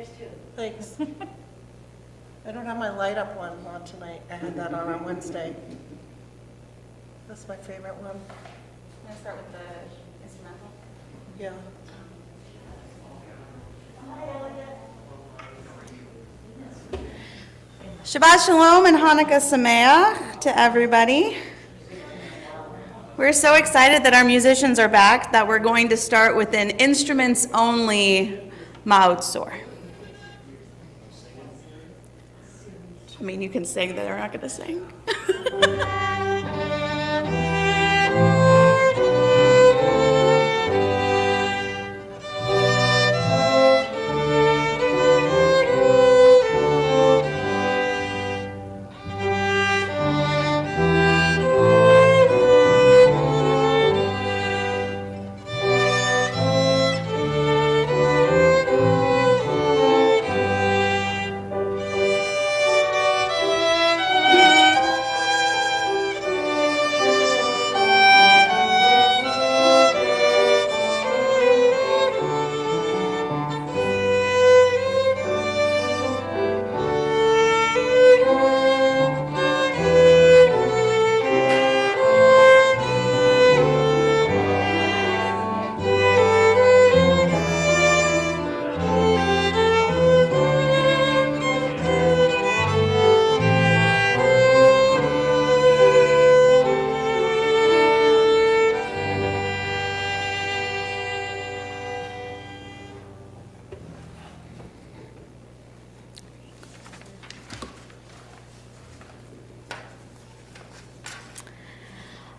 yours too. Thanks. I don't have my light up one on tonight. I had that on Wednesday. That's my favorite one. I'm going to start with the instrumental. Yeah. Shabbat Shalom and Hanukkah Sameach to everybody. We're so excited that our musicians are back that we're going to start with an instruments-only Ma'otzor. I mean, you can sing, that they're not going to sing.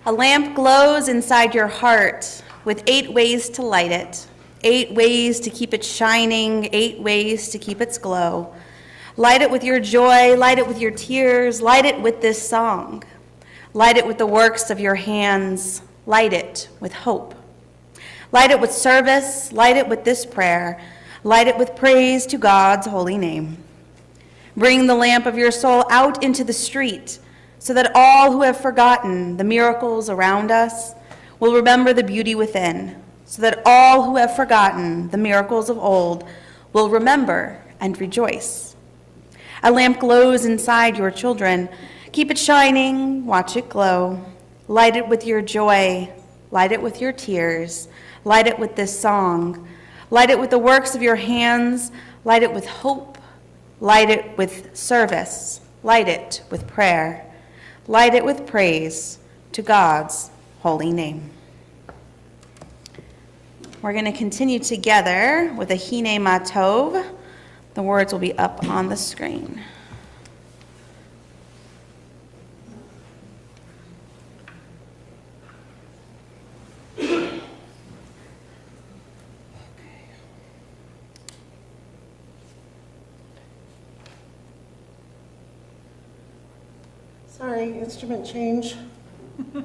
A lamp glows inside your heart with 8 ways to light it, 8 ways to keep it shining, 8 ways to keep its glow. Light it with your joy, light it with your tears, light it with this song. Light it with the works of your hands, light it with hope. Light it with service, light it with this prayer, light it with praise to God's holy name. Bring the lamp of your soul out into the street, so that all who have forgotten the miracles around us will remember the beauty within, so that all who have forgotten the miracles of old will remember and rejoice. A lamp glows inside your children. Keep it shining, watch it glow. Light it with your joy, light it with your tears, light it with this song. Light it with the works of your hands, light it with hope, light it with service, light it with prayer. Light it with praise to God's holy name. We're going to continue together with a Hine Matov. The words will be up on the screen. Sorry, instrument change. All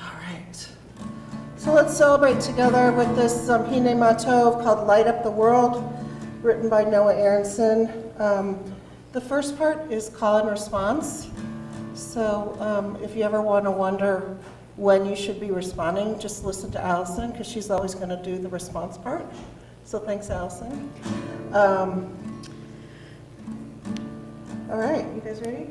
right. So let's celebrate together with this Hine Matov called Light Up the World, written by Noah Aronson. The first part is call and response. So if you ever want to wonder when you should be responding, just listen to Allison, because she's always going to do the response part. So thanks, Allison. All right, you guys ready?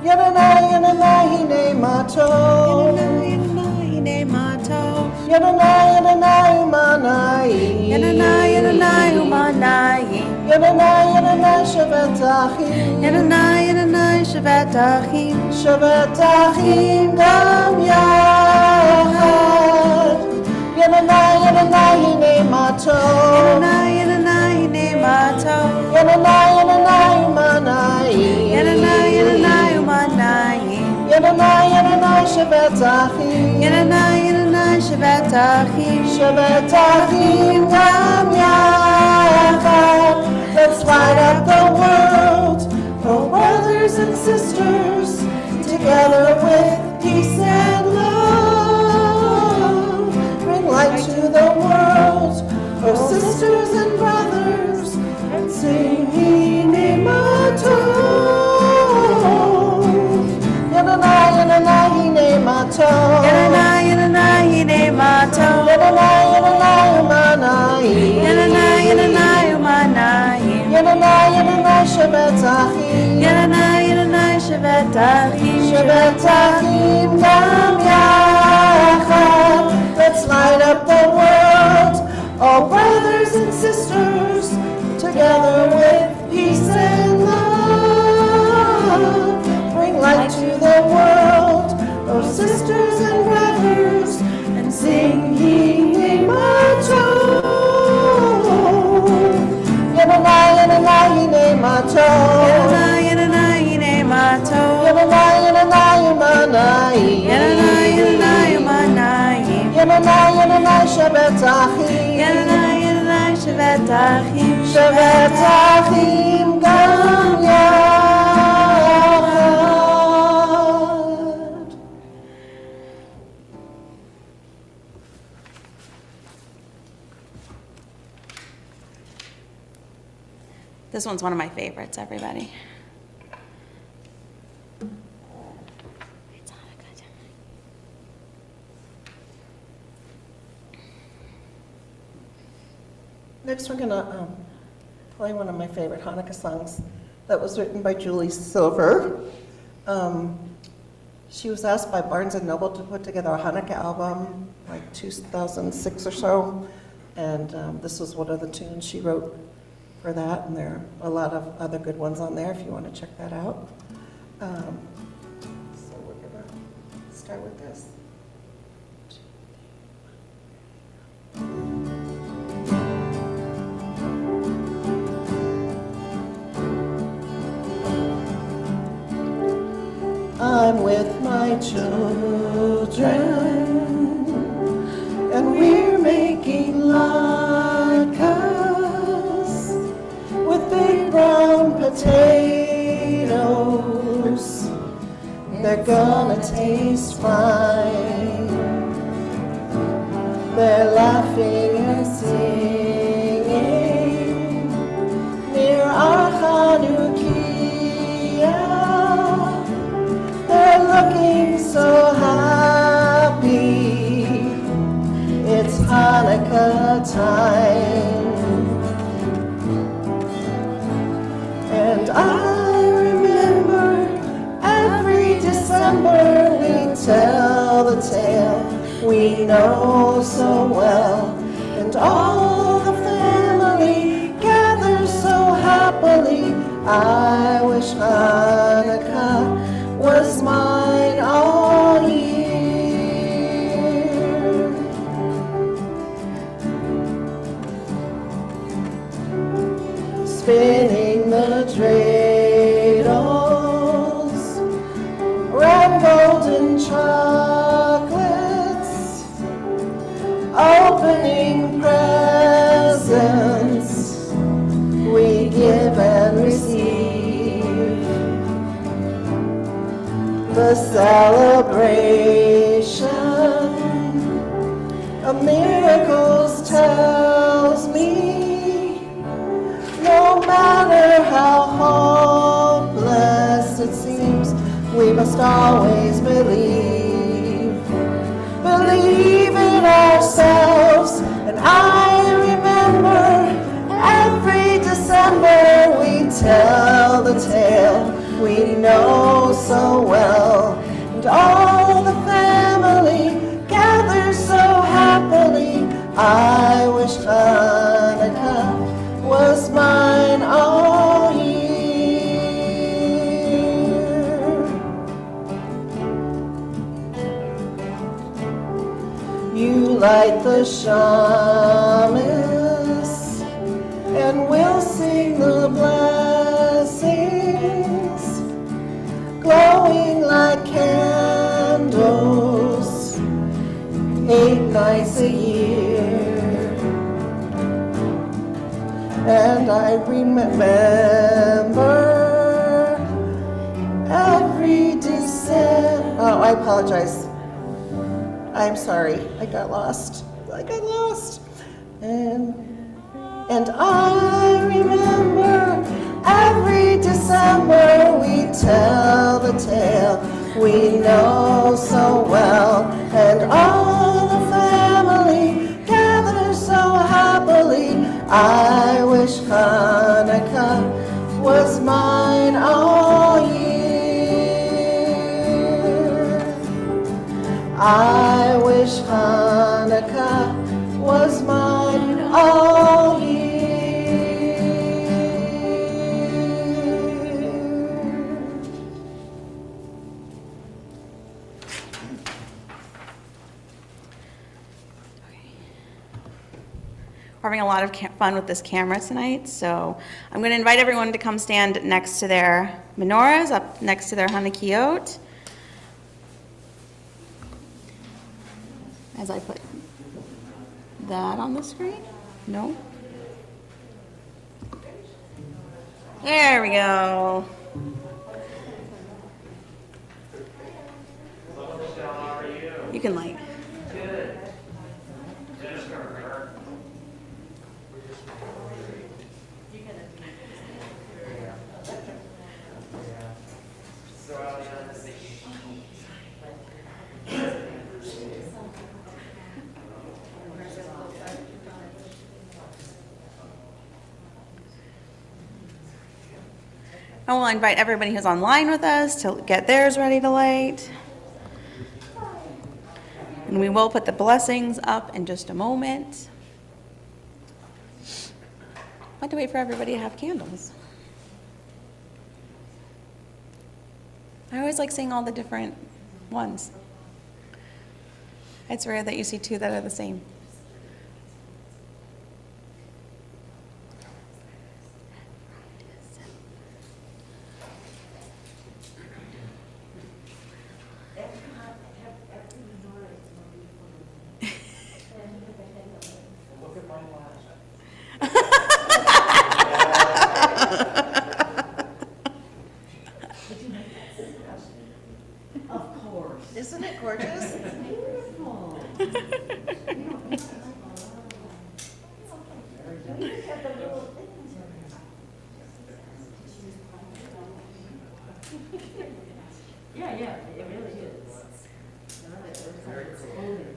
Yananai, yananai, hine matov. Yananai, yananai, matov. Yananai, yananai, umanai. Yananai, yananai, umanai. Yananai, yananai, shevet achim. Yananai, yananai, shevet achim. Shevet achim gam yachad. Yananai, yananai, hine matov. Yananai, yananai, hine matov. Yananai, yananai, umanai. Yananai, yananai, umanai. Yananai, yananai, shevet achim. Yananai, yananai, shevet achim. Shabbat Achim Gam Yachad. Let's light up the world, oh brothers and sisters, together with peace and love. Bring light to the world, oh sisters and brothers, and sing Hine Matov. Yananai, yananai, Hine Matov. Yananai, yananai, hine matov. Yananai, yananai, Yananai, Shabbat Achim. Yananai, Shabbat Achim. Shabbat Achim Gam Yachad. Let's light up the world, all brothers and sisters, together with peace and love. Bring light to the world, oh sisters and brothers, and sing Hinei Matov. Yananai, Yananai, Hinei Matov. Yananai, Yananai, Hinei Matov. Yananai, Yananai, Yamanai. Yananai, Yananai, Yamanai. Yananai, Yananai, Shabbat Achim. Yananai, Yananai, Shabbat Achim. Shabbat Achim Gam Yachad. This one's one of my favorites, everybody. It's Hanukkah time. Next, we're gonna play one of my favorite Hanukkah songs that was written by Julie Silver. She was asked by Barnes & Noble to put together a Hanukkah album, like 2006 or so, and this was one of the tunes she wrote for that, and there are a lot of other good ones on there if you want to check that out. So we're gonna start with this. I'm with my children, and we're making latkes with big brown potatoes. They're gonna taste fine. They're laughing and singing near our Chanukiah. They're looking so happy. It's Hanukkah time. And I remember every December we tell the tale we know so well. And all the family gathers so happily. I wish Hanukkah was mine all year. Spinning the dreidels, round golden chocolates, opening presents we give and receive. The celebration of miracles tells me no matter how hopeless it seems, we must always believe. Believe in ourselves. And I remember every December we tell the tale we know so well. And all the family gathers so happily. I wish Hanukkah was mine all year. You light the shamas, and we'll sing the blessings, glowing like candles, 8 nights a year. And I remember every December. Oh, I apologize. I'm sorry. I got lost. And I remember every December we tell the tale we know so well. And all the family gathers so happily. I will wish Hanukkah was mine all year. I wish Hanukkah was mine all year. We're having a lot of fun with this camera tonight, so I'm going to invite everyone to come stand next to their menorahs, up next to their Hanukkahot, as I put that on the screen. No? There we go. You can light. I will invite everybody who's online with us to get theirs ready to light. And we will put the blessings up in just a moment. I have to wait for everybody to have candles. I always like seeing all the different ones. It's rare that you see two that are the same. Isn't it gorgeous?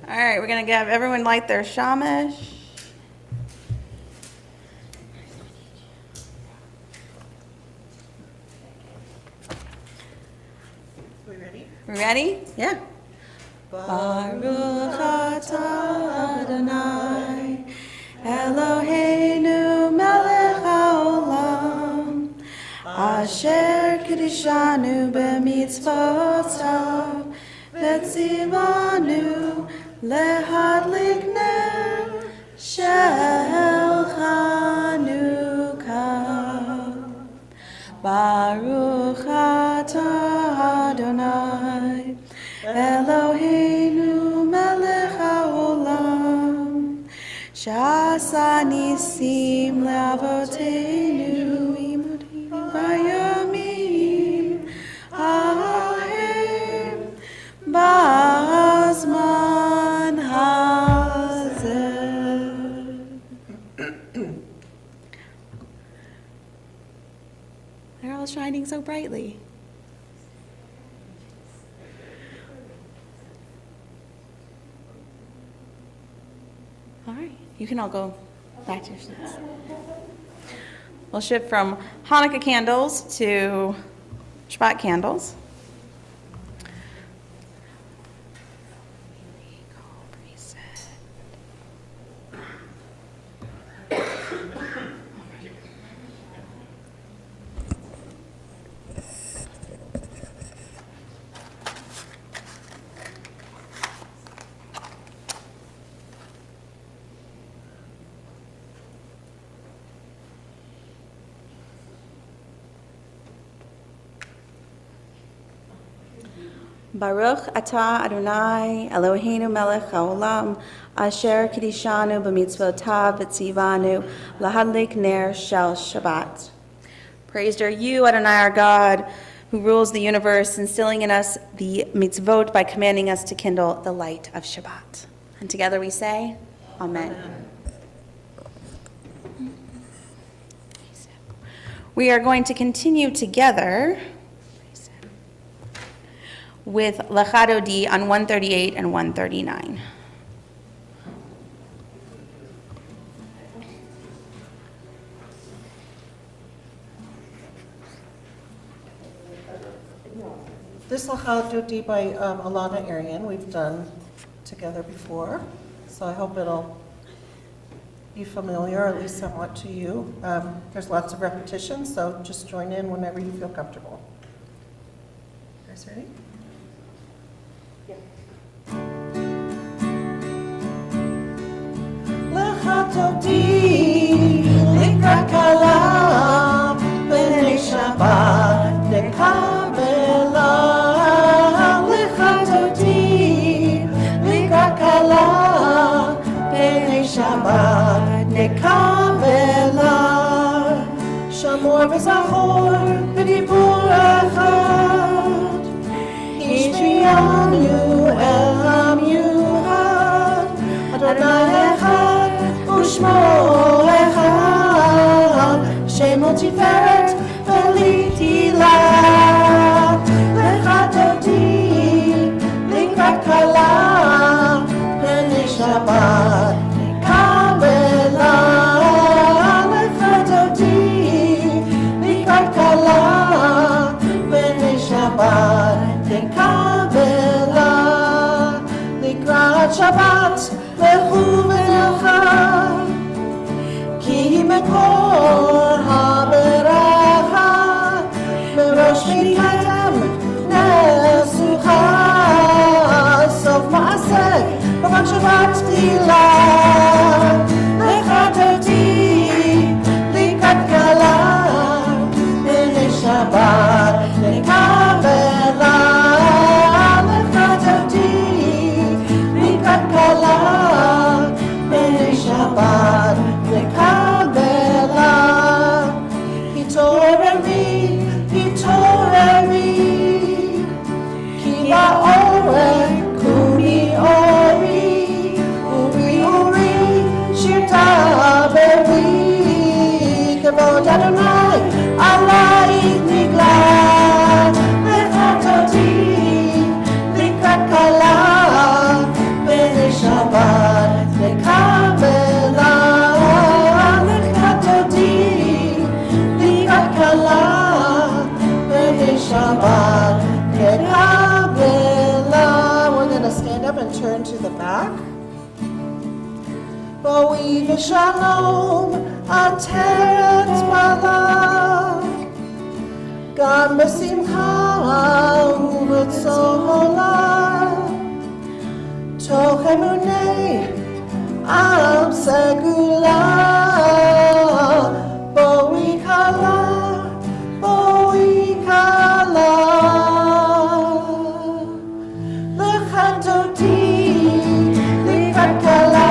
All right, we're going to have everyone light their shamash. We ready? We ready? Yeah. Baruch atah Adonai Eloheinu melech haolam asher kiddushanu b'mitzvotav v'tzivanu lehadlik ner shel Hanukkah. Baruch atah Adonai Eloheinu melech haolam sha'asa nisim le'avoteinu imodinu vayamim ahem ba'azman hazeh. They're all shining so brightly. All right, you can all go back to your seats. We'll shift from Hanukkah candles to Shabbat candles. Baruch atah Adonai Eloheinu melech haolam asher kiddushanu b'mitzvotav v'tzivanu lahadlik ner shel Shabbat. Praised are you, Adonai our God, who rules the universe, instilling in us the mitzvot by commanding us to kindle the light of Shabbat. And together we say, Amen. We are going to continue together with Lechado D on 138 and 139. This L'cha Dodi by Alana Arian we've done together before, so I hope it'll be familiar, at least somewhat to you. There's lots of repetition, so just join in whenever you feel comfortable. You guys ready? L'cha Dodi Likrat Kala B'nei Shabbat Nekabela L'cha Dodi Likrat Kala B'nei Shabbat Nekabela Shamor v'zachor b'dibur echad Hishmiyanu el ha'miuchad Adonai echad u'shmo echad Shemo tiferet v'litila L'cha Dodi Likrat Kala B'nei Shabbat Nekabela L'cha Dodi Likrat Kala B'nei Shabbat Nekabela Likrat Shabbat Lechu v'nelcha Ki mekor ha'beracha Merosh mikayem nesucha Sof ma'aseh b'chag Shabbat tchila L'cha Dodi Likrat Kala B'nei Shabbat Nekabela L'cha Dodi Likrat Kala B'nei Shabbat Nekabela Hitoreri Ki ba'orek kumi ori Uri shir ta'beri Kavod Adonai alai niglat L'cha Dodi Likrat Kala B'nei Shabbat Nekabela L'cha Dodi Likrat Kala B'nei Shabbat Nekabela. We're going to stand up and turn to the back. Boi v'shalom ateret balav Gam b'simcha u'b'tzola Toch emunei am segula Boi kala L'cha Dodi Likrat Kala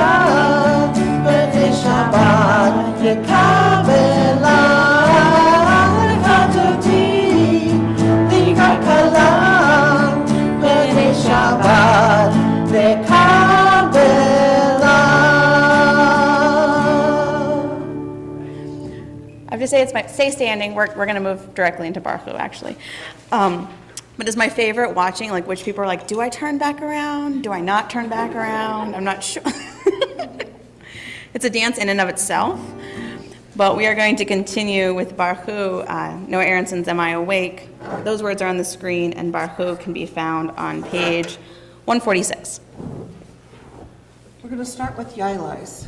B'nei Shabbat Nekabela L'cha Dodi Likrat Kala B'nei Shabbat Nekabela. I have to say stay standing. We're going to move directly into Baruch Hu, actually. But it's my favorite watching, like, which people are like, do I turn back around? Do I not turn back around? I'm not sure. It's a dance in and of itself. But we are going to continue with Baruch Hu, Noah Aronson's Am I Awake? Those words are on the screen, and Baruch Hu can be found on page 146. We're going to start with Yailais.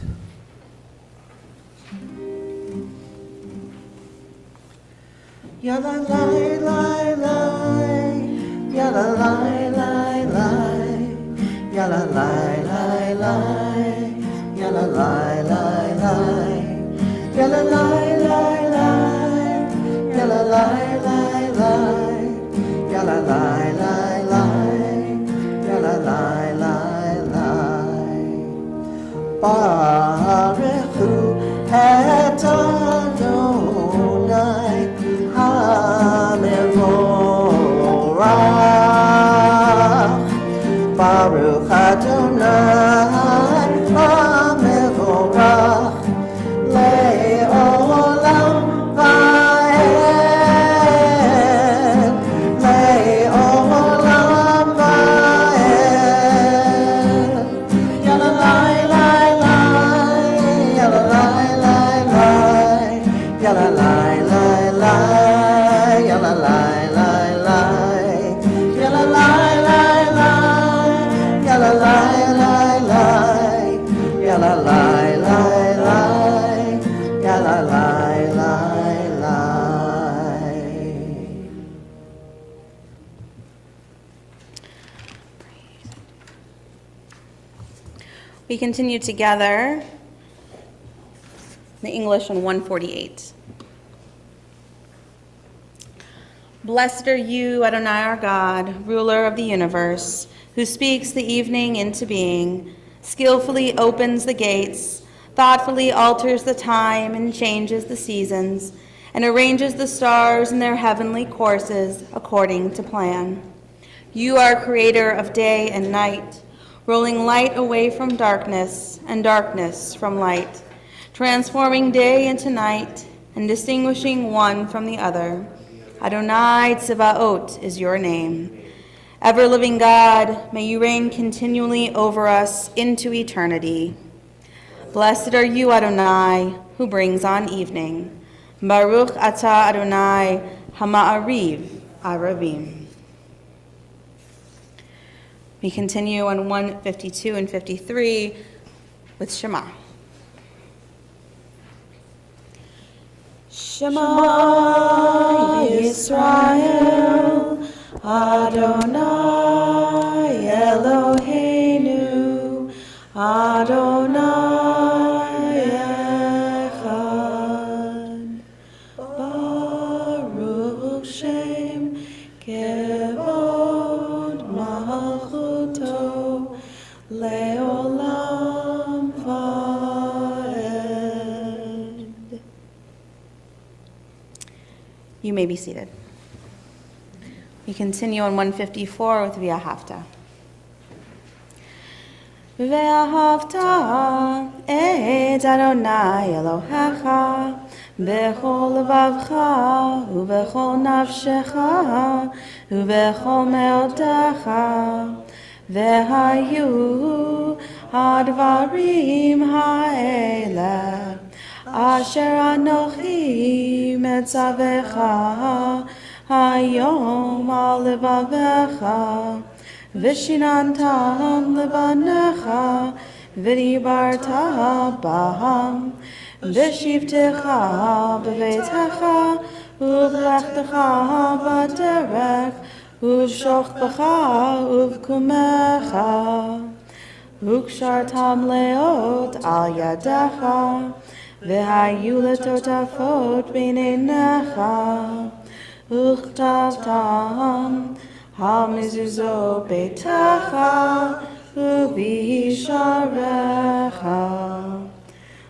Yala lai lai lai, yala lai lai lai, yala lai lai lai, yala lai lai lai, yala lai lai lai, yala lai lai lai, yala lai lai lai, yala lai lai lai. Baruch Hu et Adonai HaMevorach. Baruch Adonai HaMevorach Le'olam va'ed, Le'olam va'ed. Yala lai lai lai, yala lai lai lai, yala lai lai lai, yala lai lai lai, yala la la la la la. We continue together the English on 148. Blessed are you, Adonai our God, ruler of the universe, who speaks the evening into being, skillfully opens the gates, thoughtfully alters the time and changes the seasons, and arranges the stars in their heavenly courses according to plan. You are creator of day and night, rolling light away from darkness and darkness from light, transforming day into night and distinguishing one from the other. Adonai Tsevaot is your name. Ever-living God, may you reign continually over us into eternity. Blessed are you, Adonai, who brings on evening. Baruch atah Adonai hama'ariv aravim. We continue on 152 and 53 with Shema. Shema Yisrael, Adonai Eloheinu, Adonai Echad. Baruch Shem Kevod Malchuto Leolam Vaed. You may be seated. We continue on 154 with V'ahavta. V'ahavta et Adonai Elohecha b'chol levavcha u'b'chol nafshecha u'b'chol me'otecha v'hayu hadvarim ha'eleh asher anochi metzavecha hayom al levavecha v'shinantam levanecha v'dibarta baham v'shivtecha b'veitecha u'v'lechtecha b'derech u'v'shochbecha u'v'kumecha u'kshartam leot al yadecha v'hayu letotafot b'neinecha u'chtavtam hamizuzot beitecha u'b'hisharecha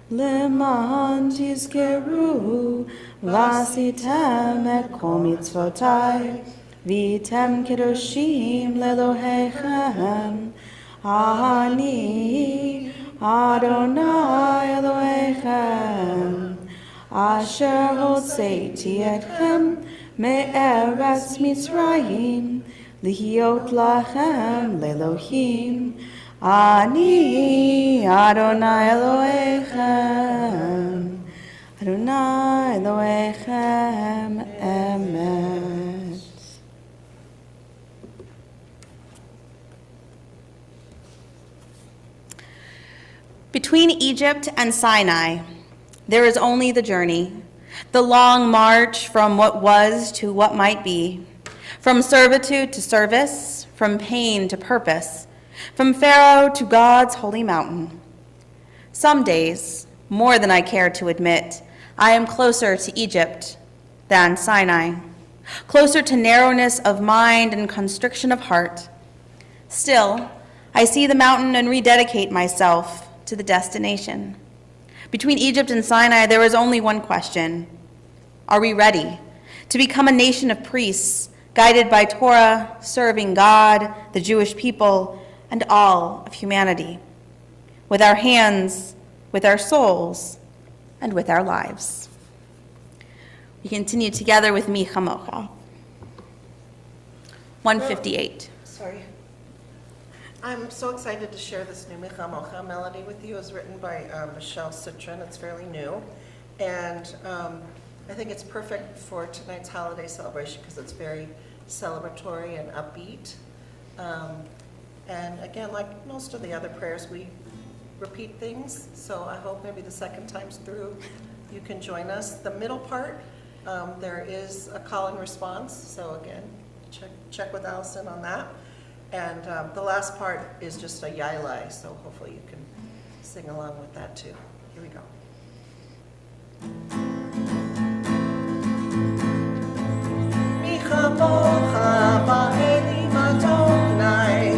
leman tizkeru v'asitem et kol mitzvotai v'tem kedoshim le'Elohechem ani Adonai Elohechem asher hotzeiti etchem me'eretz Mitzrayim lihiot lachem le'Elohim ani Adonai Elohechem Adonai Elohechem emet. Between Egypt and Sinai, there is only the journey, the long march from what was to what might be, from servitude to service, from pain to purpose, from Pharaoh to God's holy mountain. Some days, more than I care to admit, I am closer to Egypt than Sinai, closer to narrowness of mind and constriction of heart. Still, I see the mountain and rededicate myself to the destination. Between Egypt and Sinai, there is only one question. Are we ready to become a nation of priests, guided by Torah, serving God, the Jewish people, and all of humanity, with our hands, with our souls, and with our lives? We continue together with Mi Chamocha. 158. Sorry. I'm so excited to share this new Micha Mocha melody with you. It was written by Michelle Citron. It's fairly new. And I think it's perfect for tonight's holiday celebration because it's very celebratory and upbeat. And again, like most of the other prayers, we repeat things. So I hope maybe the second time's through you can join us. The middle part, there is a call and response, so again, check with Allison on that. And the last part is just a yailai, so hopefully you can sing along with that too. Here we go. Mi chamocha ba'elim Adonai,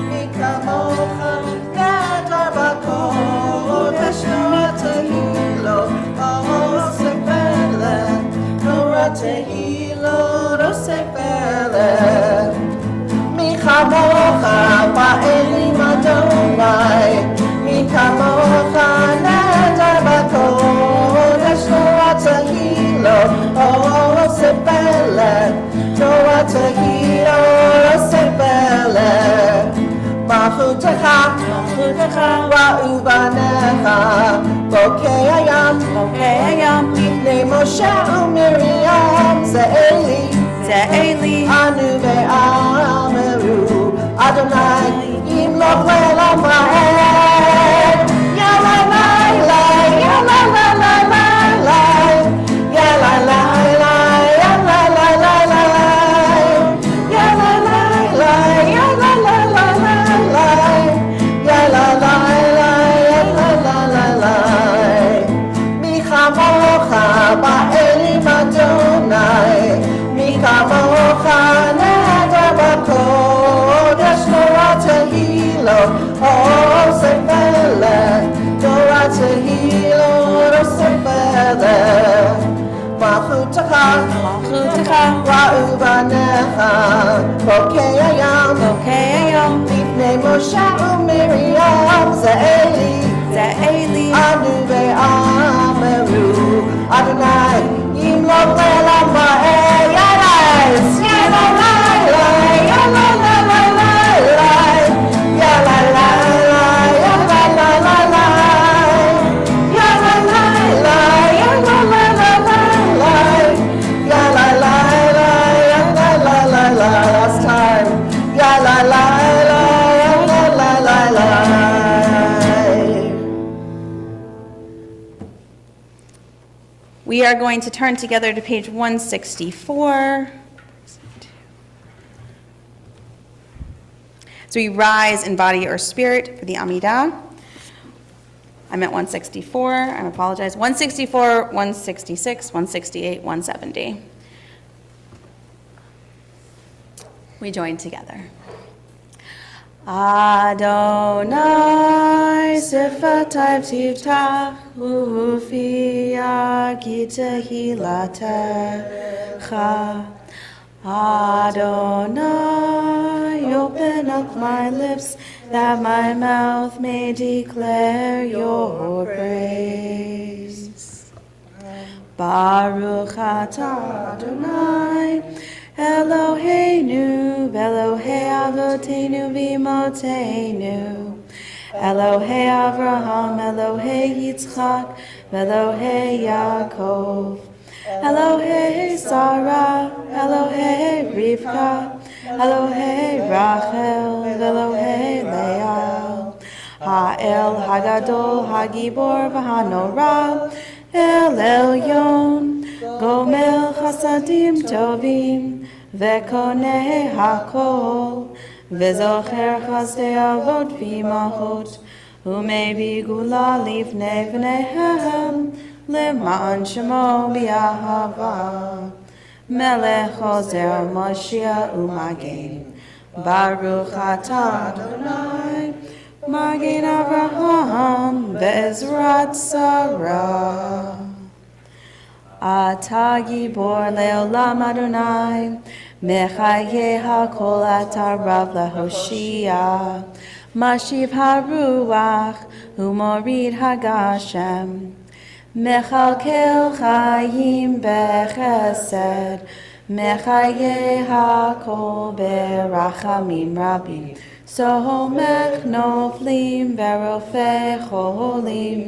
mi kamocha gadar b'kodesh Torah tehilot, oseh peled, Torah tehilot, oseh peled. Mi chamocha ba'elim Adonai, mi kamocha gadar b'kodesh Torah tehilot, oseh peled, Torah tehilot, oseh peled. Malchutecha ra'u banecha, bokei hayam, Lifnei Moshe u'Miriam, Ze'eli, Anu ve'ameru, Adonai, yimloch le'olam va'ed. Yalalai, yalalai, yalalai, yalalai, yalalai, yalalai. Mi chamocha ba'elim Adonai, mi kamocha neder b'kodesh Torah tehilot, oseh peled, Torah tehilot, oseh peled. Malchutecha ra'u banecha, bokei hayam, Lifnei Moshe u'Miriam, Ze'eli, Anu ve'ameru, Adonai, yimloch le'olam va'ed. Yalalai, yalalai, yalalai, last time. We are going to turn together to page 164. So we rise in body or spirit for the Amidah. I meant 164, I apologize. 164, 166, 168, 170. We join together. Adonai sifatayv tiftach ufi tehillatcha. Adonai, open up my lips that my mouth may declare your praise. Baruch atah Adonai, Eloheinu, Elohei Avotenu v'Imotenu, Elohei Avraham, Elohei Yitzchak, Elohei Yaakov, Elohei Sarah, Elohei Rivka, Elohei Rachel, Elohei Leah, Ha'el Hagadol, Hagibor v'Hanora, El Elyon, Gomel Chasadim Tovim, Vekoneh Hakol, Vezocher Chasdei Avot v'Imachot, Umebi Gula Lifnei V'nehem, Leman Shemo B'Ahava, Melech Ozer Moshiach U'Magen, Baruch atah Adonai, Magen Avraham, Be'ezrat Sarah. Atah Gibor Le'olam Adonai, Mechaye HaKol Atah Rav LaHoshia, Mashiv HaRuach, Umorid HaGashem, Mechalkel Chayim Bechesed, Mechaye HaKol Berachamim Rabim, Somech Noflim Berofei Cholim,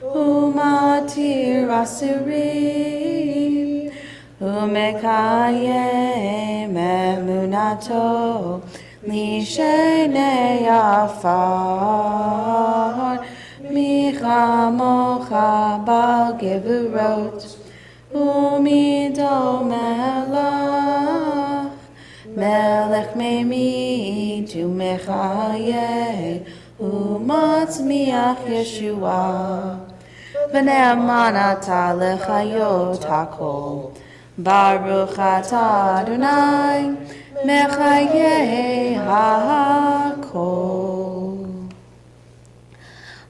Umatir Asurim, Umekayem Emunato, Lishenei Afar, chamocha bal geburot, umido melech, melech meimid umechaye, umatzmiach Yeshua. V'ne'eman ata lechayot hakol, Baruch ata Adonai, mechaye hakol.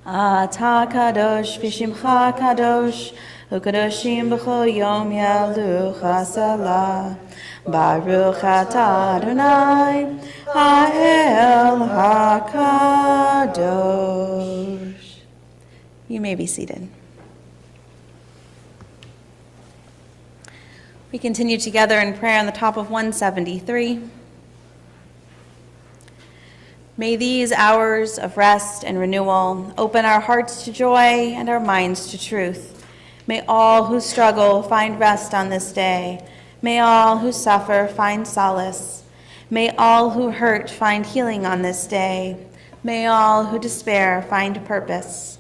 Ata kadosh v'shimcha kadosh, u'kadoshim b'chol yom yalucha salah. Baruch ata Adonai, ha'el hakadosh. You may be seated. We continue together in prayer on the top of 173. May these hours of rest and renewal open our hearts to joy and our minds to truth. May all who struggle find rest on this day. May all who suffer find solace. May all who hurt find healing on this day. May all who despair find purpose.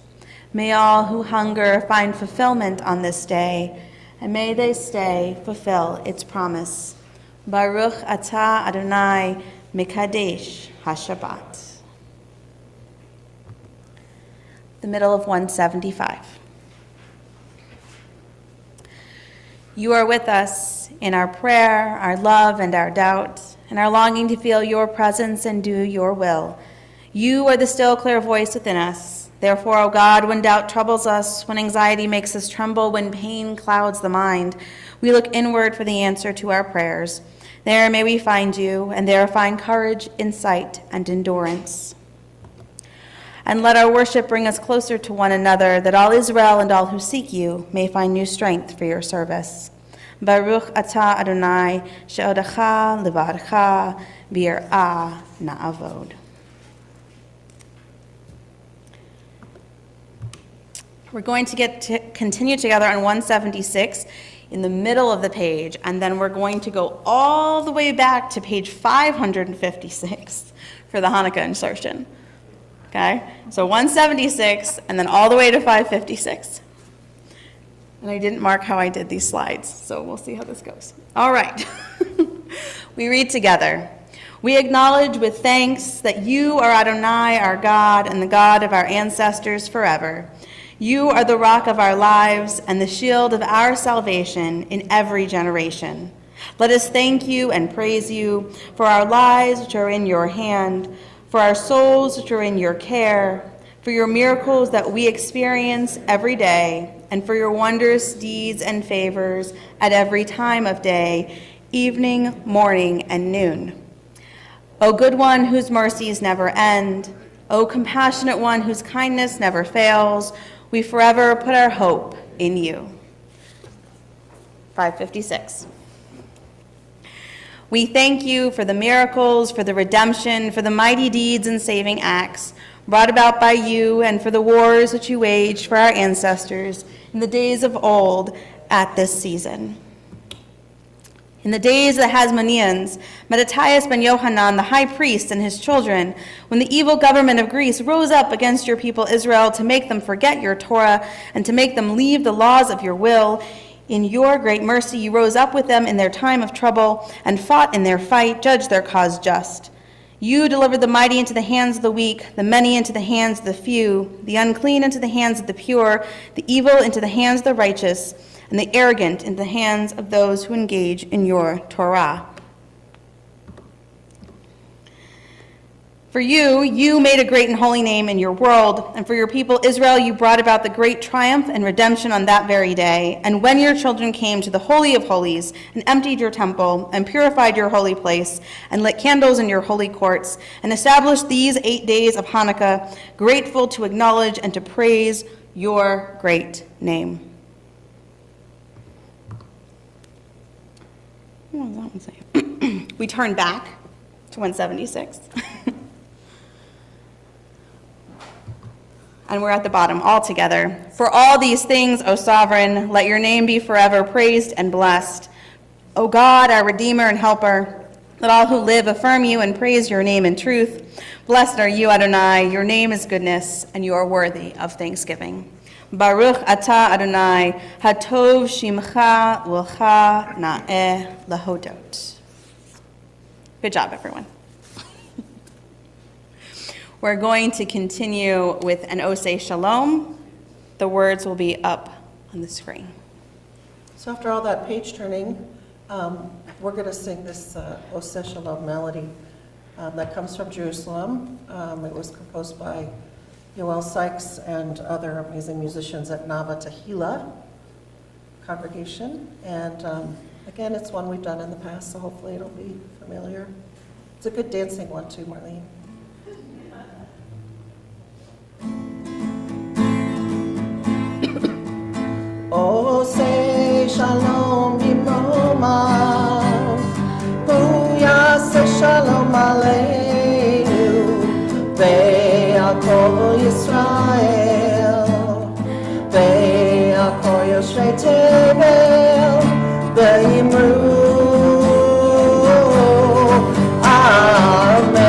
May all who hunger find fulfillment on this day. And may they stay, fulfill its promise. Baruch atah Adonai Mekadesh HaShabbat. The middle of 175. You are with us in our prayer, our love, and our doubt, and our longing to feel your presence and do your will. You are the still clear voice within us. Therefore, O God, when doubt troubles us, when anxiety makes us tremble, when pain clouds the mind, we look inward for the answer to our prayers. There may we find you, and there find courage, insight, and endurance. And let our worship bring us closer to one another, that all Israel and all who seek you may find new strength for your service. Baruch atah Adonai, she'odecha levarcha, b'yir'ah na'avod. We're going to continue together on 176 in the middle of the page, and then we're going to go all the way back to page 556 for the Hanukkah insertion. Okay? So 176, and then all the way to 556. And I didn't mark how I did these slides, so we'll see how this goes. All right. We read together. We acknowledge with thanks that you are Adonai, our God, and the God of our ancestors forever. You are the rock of our lives and the shield of our salvation in every generation. Let us thank you and praise you for our lives which are in your hand, for our souls which are in your care, for your miracles that we experience every day, and for your wondrous deeds and favors at every time of day, evening, morning, and noon. O good one whose mercies never end, O compassionate one whose kindness never fails, we forever put our hope in you. 556. We thank you for the miracles, for the redemption, for the mighty deeds and saving acts brought about by you, and for the wars which you waged for our ancestors in the days of old at this season. In the days of the Hasmoneans, Mattathias ben Yohanan, the high priest, and his children, when the evil government of Greece rose up against your people Israel to make them forget your Torah and to make them leave the laws of your will, in your great mercy you rose up with them in their time of trouble and fought in their fight, judged their cause just. You delivered the mighty into the hands of the weak, the many into the hands of the few, the unclean into the hands of the pure, the evil into the hands of the righteous, and the arrogant in the hands of those who engage in your Torah. For you made a great and holy name in your world, and for your people Israel you brought about the great triumph and redemption on that very day. And when your children came to the Holy of Holies, and emptied your temple, and purified your holy place, and lit candles in your holy courts, and established these 8 days of Hanukkah, grateful to acknowledge and to praise your great name. What does that one say? We turn back to 176. And we're at the bottom all together. For all these things, O sovereign, let your name be forever praised and blessed. O God, our Redeemer and Helper, Let all who live affirm you and praise your name in truth. Blessed are you, Adonai. Your name is goodness, and you are worthy of thanksgiving. Baruch atah Adonai, hatov shimcha ulcha na'eh lahodot. Good job, everyone. We're going to continue with an Oseh Shalom. The words will be up on the screen. So after all that page turning, we're going to sing this Oseh Shalom melody that comes from Jerusalem. It was composed by Yoel Sykes and other amazing musicians at Nava Tehillah congregation. And again, it's one we've done in the past, so hopefully it'll be familiar. It's a good dancing one too, Marlene. Oseh Shalom Bimroma, Hu Yaseh Shalom Aleinu, Ve'al Kol Yisrael, Ve'al Kol Yoshvei Tevel, Ve'imru Amen.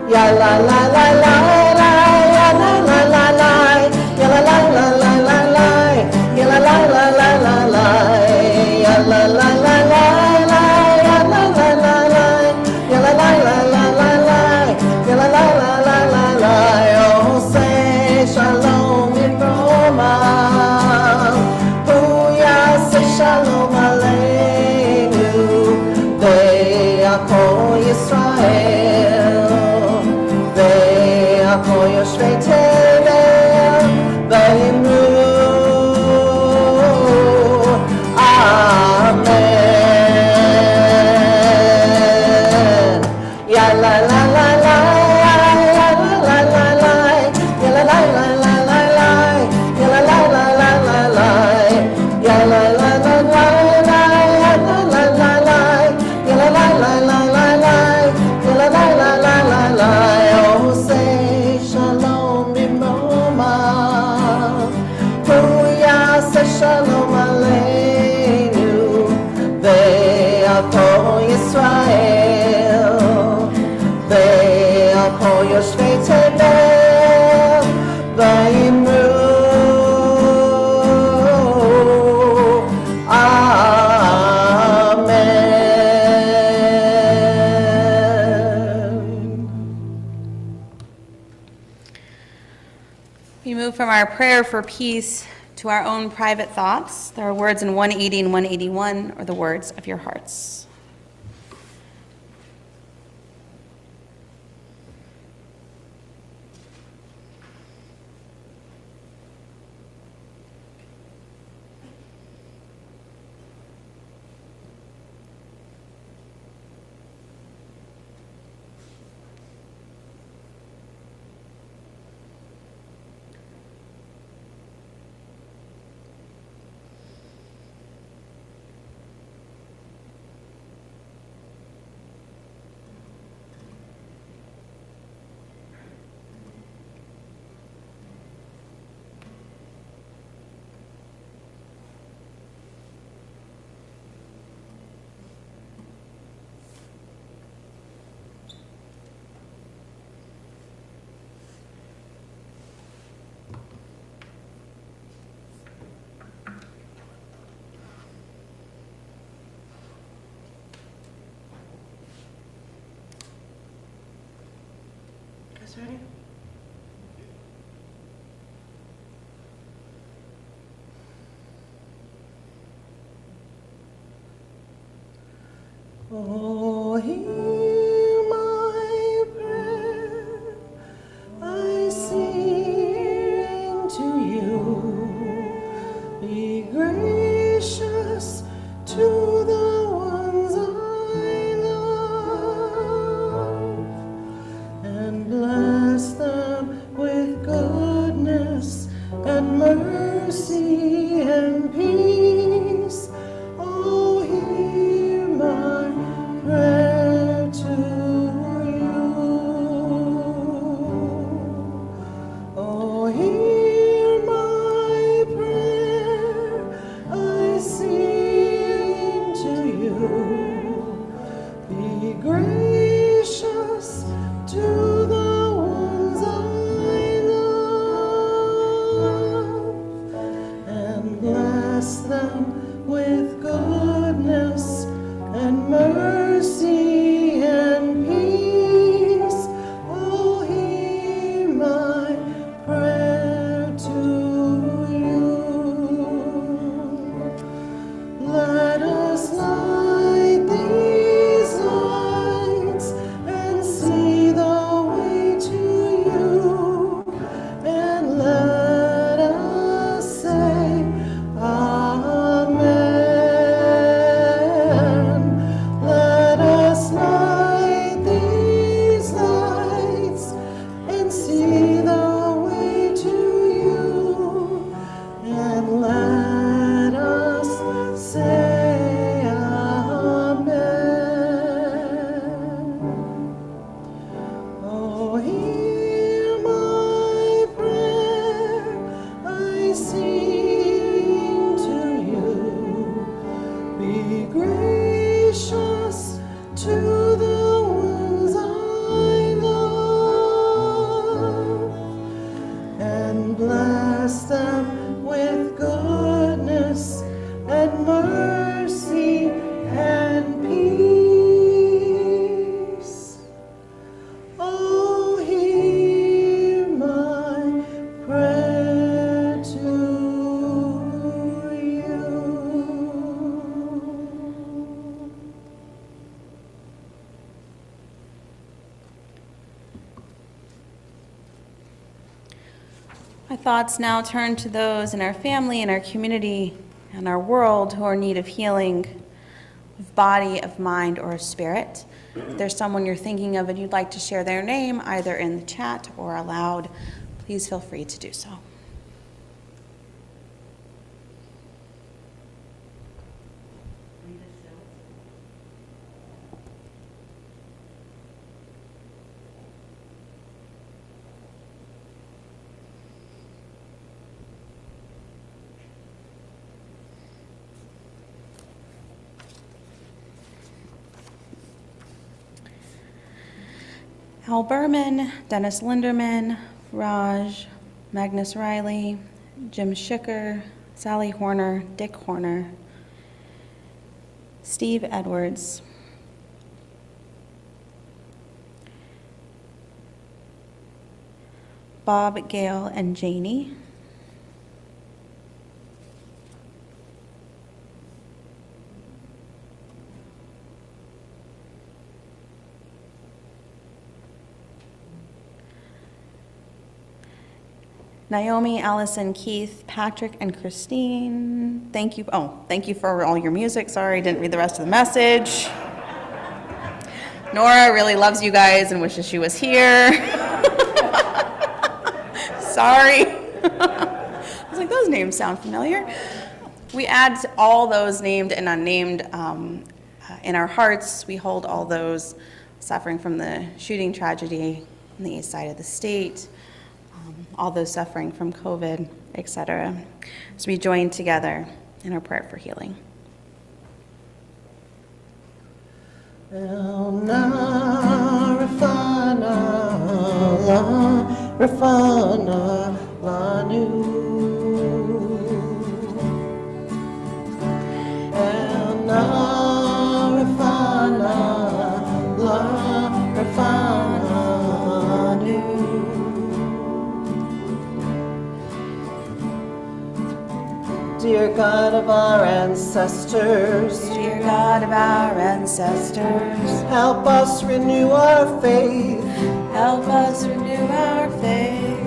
Ya la la la la. Shalom Aleinu, Ve'akol Yisrael, Ve'akol Yoshvei Tevel, Ve'imru Amen. Ya la la la la, ya la la la la, ya la la la la la, ya la la la la la, ya la la. Shalom Aleinu, Ve'al Kol Yisrael, Ve'al Kol Yoshvei Tevel, Ve'imru Amen. We move from our prayer for peace to our own private thoughts. There are words in 180 and 181, or the words of your hearts. Ready? Oh, hear my prayer, I sing to you. Be gracious to the ones I love, and bless them with goodness and mercy and peace. Oh, hear my prayer to you. Oh, hear my prayer, I sing with goodness and mercy and peace. Oh, hear my prayer to you. Our thoughts now turn to those in our family, in our community, and our world who are in need of healing of body, of mind, or of spirit. If there's someone you're thinking of and you'd like to share their name, either in the chat or aloud, please feel free to do so. Al Berman, Dennis Linderman, Raj, Magnus Riley, Jim Schicker, Sally Horner, Dick Horner, Steve Edwards, Bob, Gail, and Janie, Naomi, Allison, Keith, Patrick, and Christine. Thank you. Oh, thank you for all your music. Sorry, I didn't read the rest of the message. Nora really loves you guys and wishes she was here. Sorry. I was like, those names sound familiar. We add all those named and unnamed in our hearts. We hold all those suffering from the shooting tragedy on the east side of the state, all those suffering from COVID, etc. So we join together in our prayer for healing. El Narafana, La Rafana, Lanu. El Narafana, La Rafana, Lanu. Dear God of our ancestors, Dear God of our ancestors, help us renew our faith. help us renew our faith.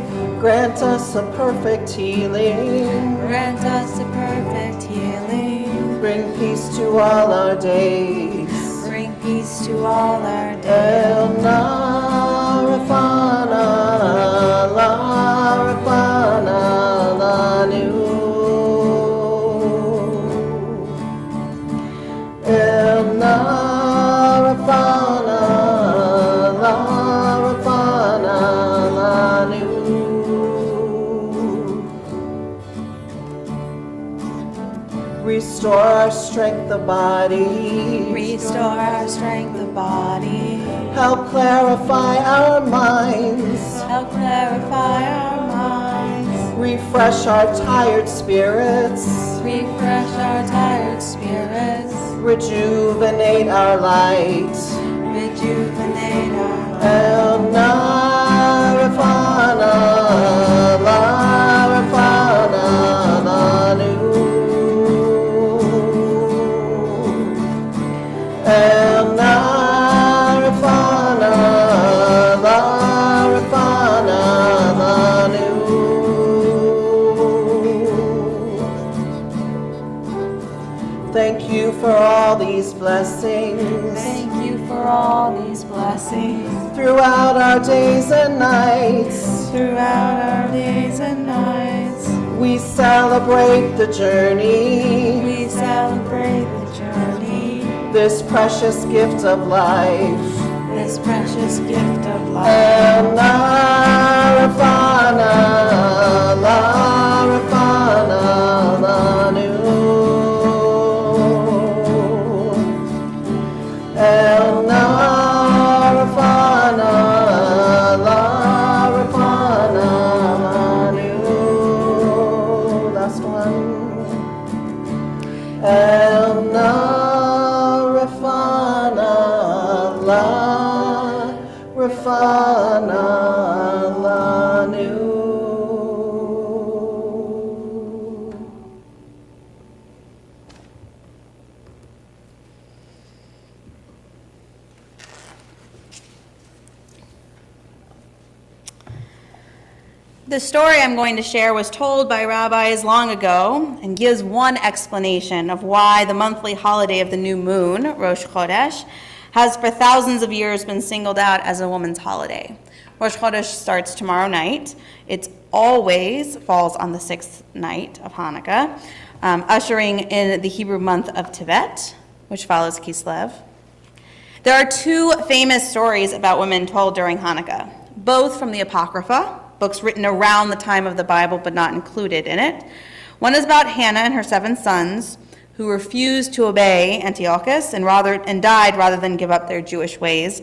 Grant us a perfect healing. Grant us a perfect healing. Bring peace to all our days. Bring peace to all our days. El Narafana, La Rafana, Lanu. El Narafana, La Rafana, Lanu. Restore our strength of body. Restore our strength of body. Help clarify our minds. Help clarify our minds. Refresh our tired spirits. Refresh our tired spirits. Rejuvenate our light. Rejuvenate our lives. El Narafana, La Rafana, Lanu. El Narafana, La Rafana, Lanu. Thank you for all these blessings. Thank you for all these blessings. Throughout our days and nights, Throughout our days and nights, we celebrate the journey, we celebrate the journey, this precious gift of life. this precious gift of life. El Narafana, La Rafana, Lanu. El Narafana, La Rafana, Lanu. La last one. El na Rafana la Rafana lanu. The story I'm going to share was told by rabbis long ago and gives one explanation of why the monthly holiday of the new moon, Rosh Chodesh, has for thousands of years been singled out as a woman's holiday. Rosh Chodesh starts tomorrow night. It always falls on the sixth night of Hanukkah, ushering in the Hebrew month of Tevet, which follows Kislev. There are two famous stories about women told during Hanukkah, both from the Apocrypha, books written around the time of the Bible but not included in it. One is about Hannah and her 7 sons who refused to obey Antiochus and died rather than give up their Jewish ways,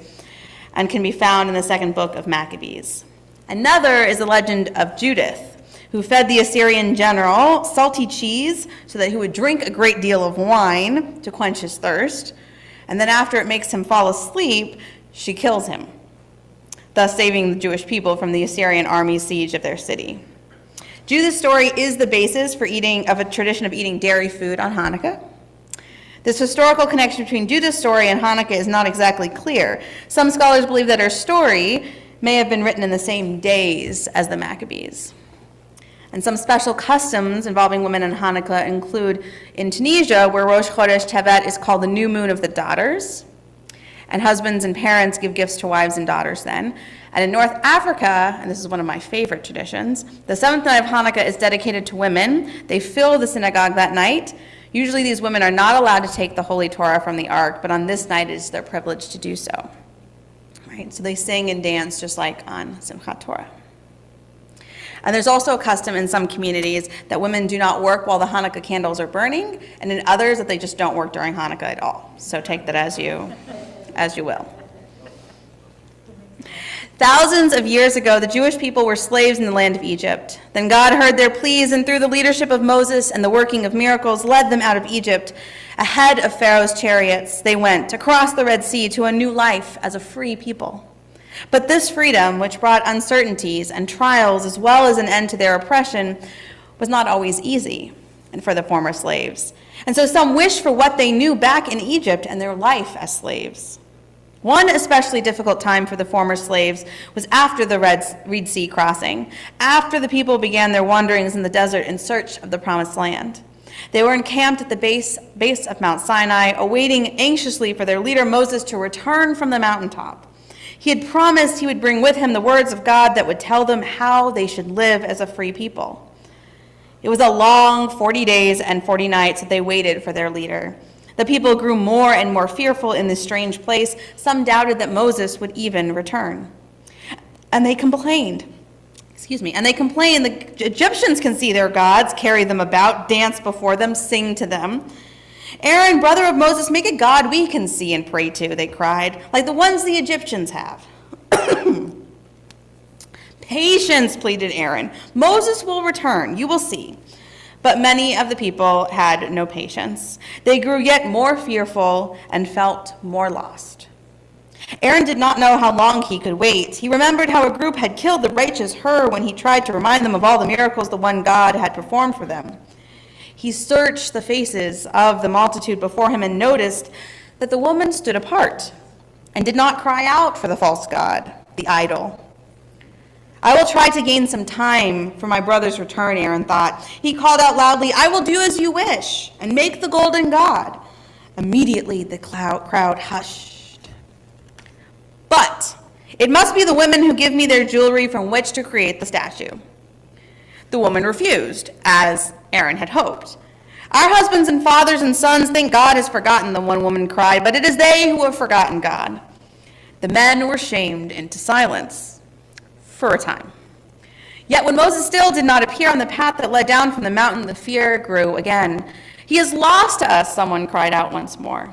and can be found in the second book of Maccabees. Another is the legend of Judith, who fed the Assyrian general salty cheese so that he would drink a great deal of wine to quench his thirst, and then after it makes him fall asleep, she kills him, thus saving the Jewish people from the Assyrian army's siege of their city. Judith's story is the basis for a tradition of eating dairy food on Hanukkah. This historical connection between Judith's story and Hanukkah is not exactly clear. Some scholars believe that her story may have been written in the same days as the Maccabees. And some special customs involving women in Hanukkah include in Tunisia, where Rosh Chodesh Tevet is called the new moon of the daughters, and husbands and parents give gifts to wives and daughters then. And in North Africa, and this is one of my favorite traditions, the 7th night of Hanukkah is dedicated to women. They fill the synagogue that night. Usually these women are not allowed to take the Holy Torah from the Ark, but on this night it is their privilege to do so. Right? So they sing and dance just like on Simchat Torah. And there's also a custom in some communities that women do not work while the Hanukkah candles are burning, and in others that they just don't work during Hanukkah at all. So take that as you will. Thousands of years ago, the Jewish people were slaves in the land of Egypt. Then God heard their pleas, and through the leadership of Moses and the working of miracles, led them out of Egypt. Ahead of Pharaoh's chariots, they went across the Red Sea to a new life as a free people. But this freedom, which brought uncertainties and trials as well as an end to their oppression, was not always easy and for the former slaves. And so some wished for what they knew back in Egypt and their life as slaves. One especially difficult time for the former slaves was after the Red Sea crossing, after the people began their wanderings in the desert in search of the Promised Land. They were encamped at the base of Mount Sinai, awaiting anxiously for their leader Moses to return from the mountaintop. He had promised he would bring with him the words of God that would tell them how they should live as a free people. It was a long 40 days and 40 nights that they waited for their leader. The people grew more and more fearful in this strange place. Some doubted that Moses would even return. And they complained. The Egyptians can see their gods, carry them about, dance before them, sing to them. Aaron, brother of Moses, make a god we can see and pray to, they cried, like the ones the Egyptians have. Patience, pleaded Aaron. Moses will return, you will see. But many of the people had no patience. They grew yet more fearful and felt more lost. Aaron did not know how long he could wait. He remembered how a group had killed the righteous Hur when he tried to remind them of all the miracles the one God had performed for them. He searched the faces of the multitude before him and noticed that the woman stood apart and did not cry out for the false god, the idol. I will try to gain some time for my brother's return, Aaron thought. He called out loudly, I will do as you wish, and make the golden god. Immediately the crowd hushed. But it must be the women who give me their jewelry from which to create the statue. The woman refused, as Aaron had hoped. Our husbands and fathers and sons think God has forgotten, the one woman cried, but it is they who have forgotten God. The men were shamed into silence for a time. Yet when Moses still did not appear on the path that led down from the mountain, the fear grew again. He is lost to us, someone cried out once more.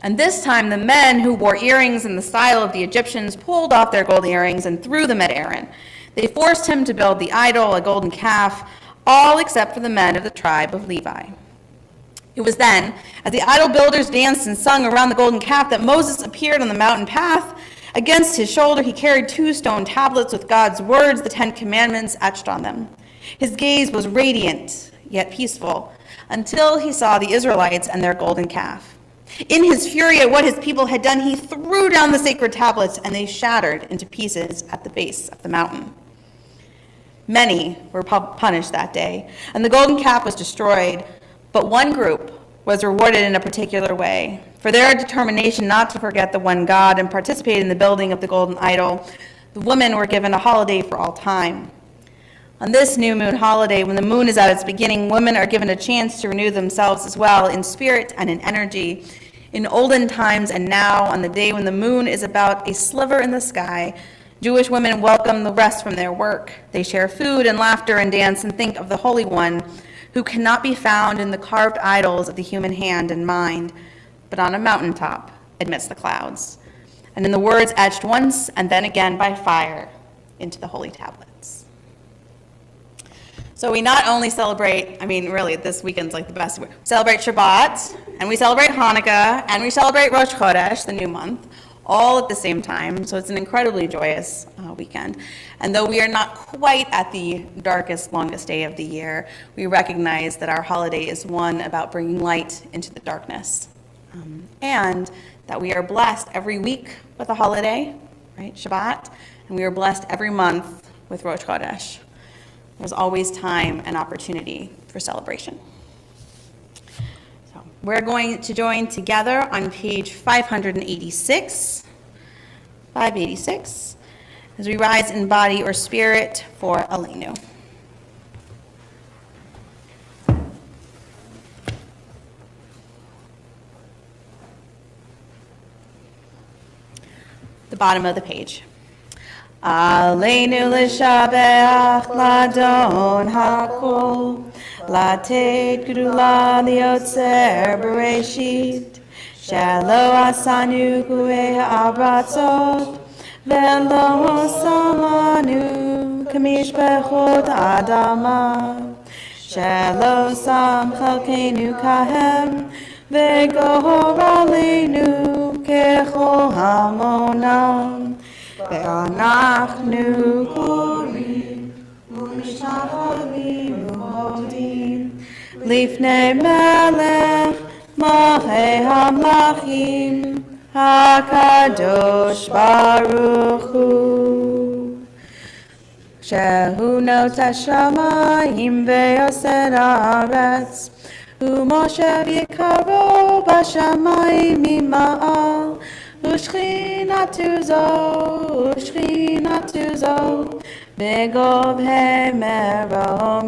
And this time the men who wore earrings in the style of the Egyptians pulled off their gold earrings and threw them at Aaron. They forced him to build the idol, a golden calf, all except for the men of the tribe of Levi. It was then, as the idol builders danced and sung around the golden calf, that Moses appeared on the mountain path. Against his shoulder he carried 2 stone tablets with God's words, the 10 Commandments, etched on them. His gaze was radiant, yet peaceful, until he saw the Israelites and their golden calf. In his fury at what his people had done, he threw down the sacred tablets, and they shattered into pieces at the base of the mountain. Many were punished that day, and the golden calf was destroyed, but one group was rewarded in a particular way. For their determination not to forget the one God and participate in the building of the golden idol, the women were given a holiday for all time. On this new moon holiday, when the moon is at its beginning, women are given a chance to renew themselves as well in spirit and in energy. In olden times and now, on the day when the moon is about a sliver in the sky, Jewish women welcome the rest from their work. They share food and laughter and dance and think of the Holy One, who cannot be found in the carved idols of the human hand and mind, but on a mountaintop amidst the clouds, and in the words etched once and then again by fire into the holy tablets. So we not only celebrate, really this weekend's like the best, we celebrate Shabbat, and we celebrate Hanukkah, and we celebrate Rosh Chodesh, the new month, all at the same time. So it's an incredibly joyous weekend. And though we are not quite at the darkest, longest day of the year, we recognize that our holiday is one about bringing light into the darkness. And that we are blessed every week with a holiday, right, Shabbat, and we are blessed every month with Rosh Chodesh. There's always time and opportunity for celebration. So we're going to join together on page 586, as we rise in body or spirit for Aleinu. The bottom of the page. Aleinu l'shabeach l'adon hakol, latet gedula liotzer bereshit, shelo asanu kuei ha'abratzot, velo samanu kamishbechot adama, shelo sam chalkeinu kahem, v'gohor aleinu kechol hamonam, ואנחנו קוראים ומשתחווים ומודים לפני מלך מלכי המלכים הקדוש ברוך הוא שהוא נוטע השמיים ויוסד הארץ ומושב יקרו בשמיים ממעל ושכינתו זו בגובהי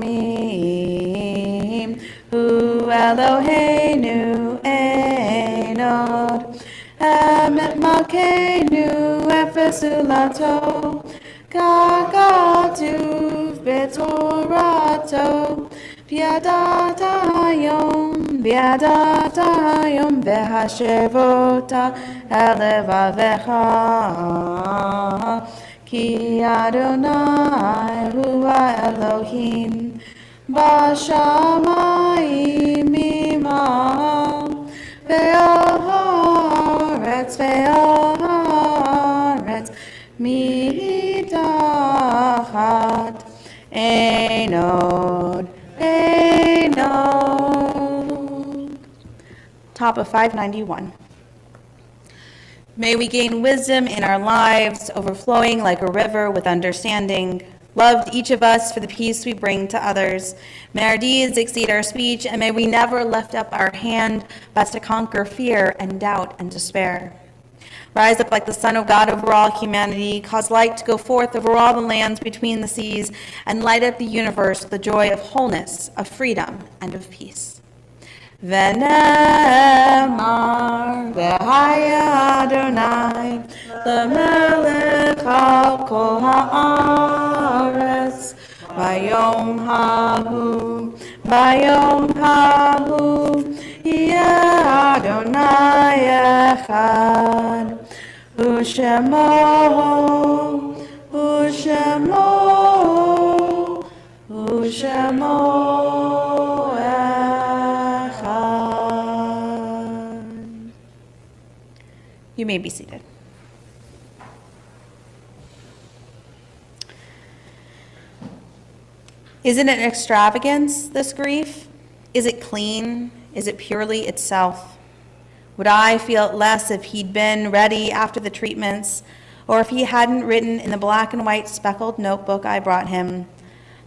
מרומים הוא אלוהינו אין עוד אמת מלכנו אפס זולתו ככתוב בתורתו וידעת היום והשבות אל לבביך כי אדוני הוא האלוהים בשמיים ממעל ועל הארץ מתחת אין עוד. Top of 591. May we gain wisdom in our lives, overflowing like a river with understanding. Loved each of us for the peace we bring to others. May our deeds exceed our speech, and may we never lift up our hand but to conquer fear and doubt and despair. Rise up like the Son of God over all humanity, cause light to go forth over all the lands between the seas, and light up the universe with the joy of wholeness, of freedom, and of peace. V'nemar v'haya Adonai l'melech al kol ha'aretz v'yom hahu yeh Adonai echad Ushemo U'shemo echad. You may be seated. Isn't it an extravagance, this grief? Is it clean? Is it purely itself? Would I feel it less if he'd been ready after the treatments, or if he hadn't written in the black and white speckled notebook I brought him,